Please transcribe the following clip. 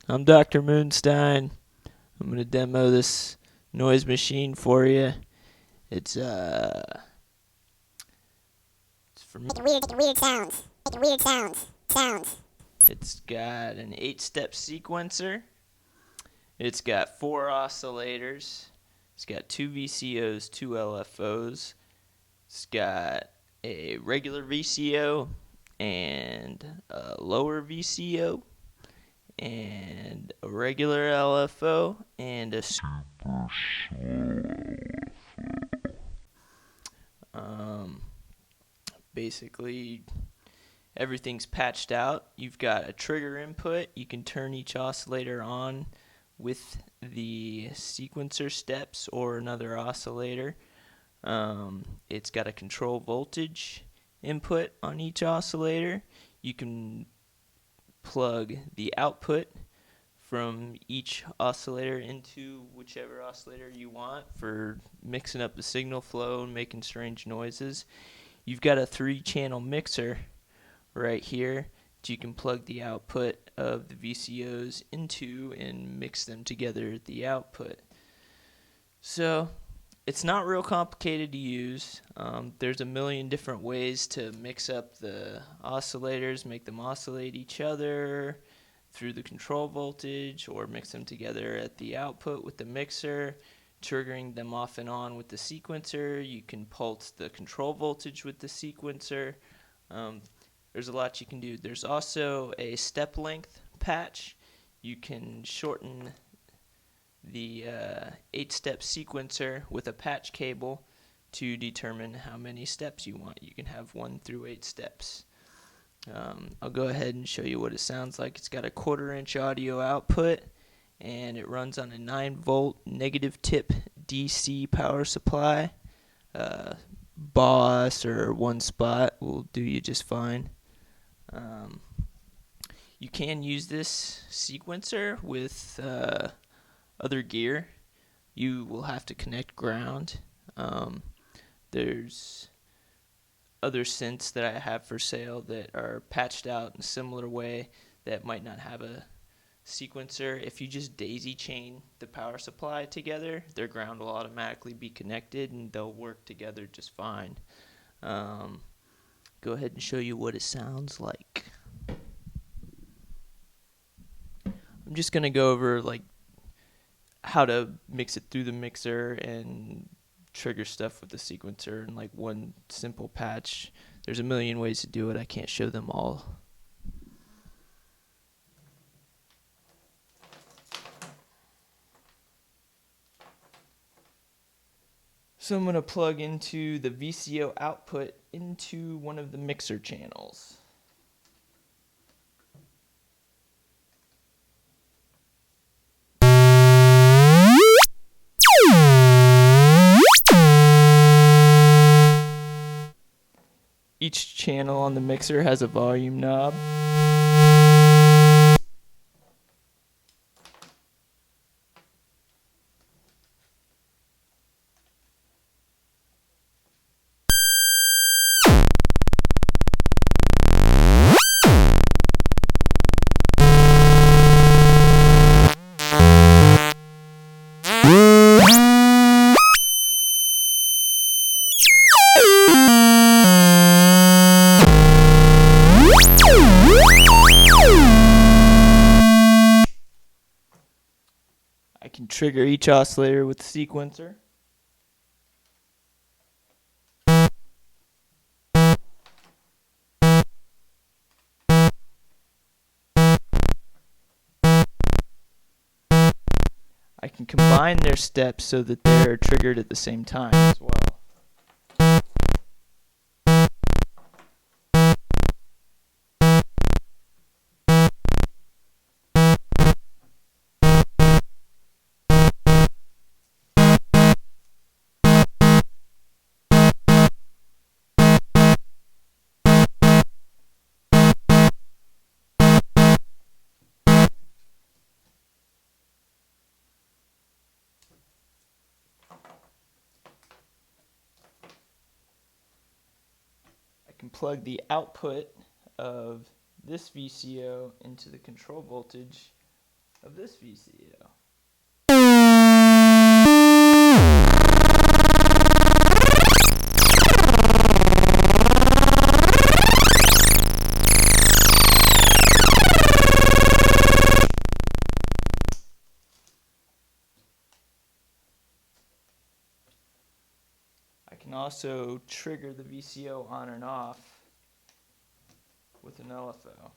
I'm Dr. Moonstien. I'm going to demo this noise machine for you. It's from weird sounds. It's got an 8-step sequencer. It's got 4 oscillators. It's got 2 VCOs, 2 LFOs. It's got a regular VCO and a lower VCO and a regular LFO and a super LFO. Basically, everything's patched out. You've got a trigger input. You can turn each oscillator on with the sequencer steps or another oscillator. It's got a control voltage input on each oscillator. You can plug the output from each oscillator into whichever oscillator you want for mixing up the signal flow and making strange noises. You've got a 3-channel mixer right here that you can plug the output of the VCOs into and mix them together at the output. So it's not real complicated to use. There's a million different ways to mix up the oscillators, make them oscillate each other through the control voltage, or mix them together at the output with the mixer, triggering them off and on with the sequencer. You can pulse the control voltage with the sequencer. There's a lot you can do. There's also a step length patch. You can shorten the 8-step sequencer with a patch cable to determine how many steps you want. You can have 1 through 8 steps. I'll go ahead and show you what it sounds like. It's got a 1/4-inch audio output, and it runs on a 9-volt negative tip DC power supply. Boss or 1 spot will do you just fine. You can use this sequencer with other gear. You will have to connect ground. There's other synths that I have for sale that are patched out in a similar way that might not have a sequencer. If you just daisy chain the power supply together, their ground will automatically be connected and they'll work together just fine. Go ahead and show you what it sounds like. I'm just gonna go over how to mix it through the mixer and trigger stuff with the sequencer in one simple patch. There's a million ways to do it. I can't show them all. So I'm going to plug into the VCO output into one of the mixer channels. Each channel on the mixer has a volume knob. I can trigger each oscillator with the sequencer. I can combine their steps so that they're triggered at the same time as well. I can plug the output of this VCO into the control voltage of this VCO. I can also trigger the VCO on and off with an LFO.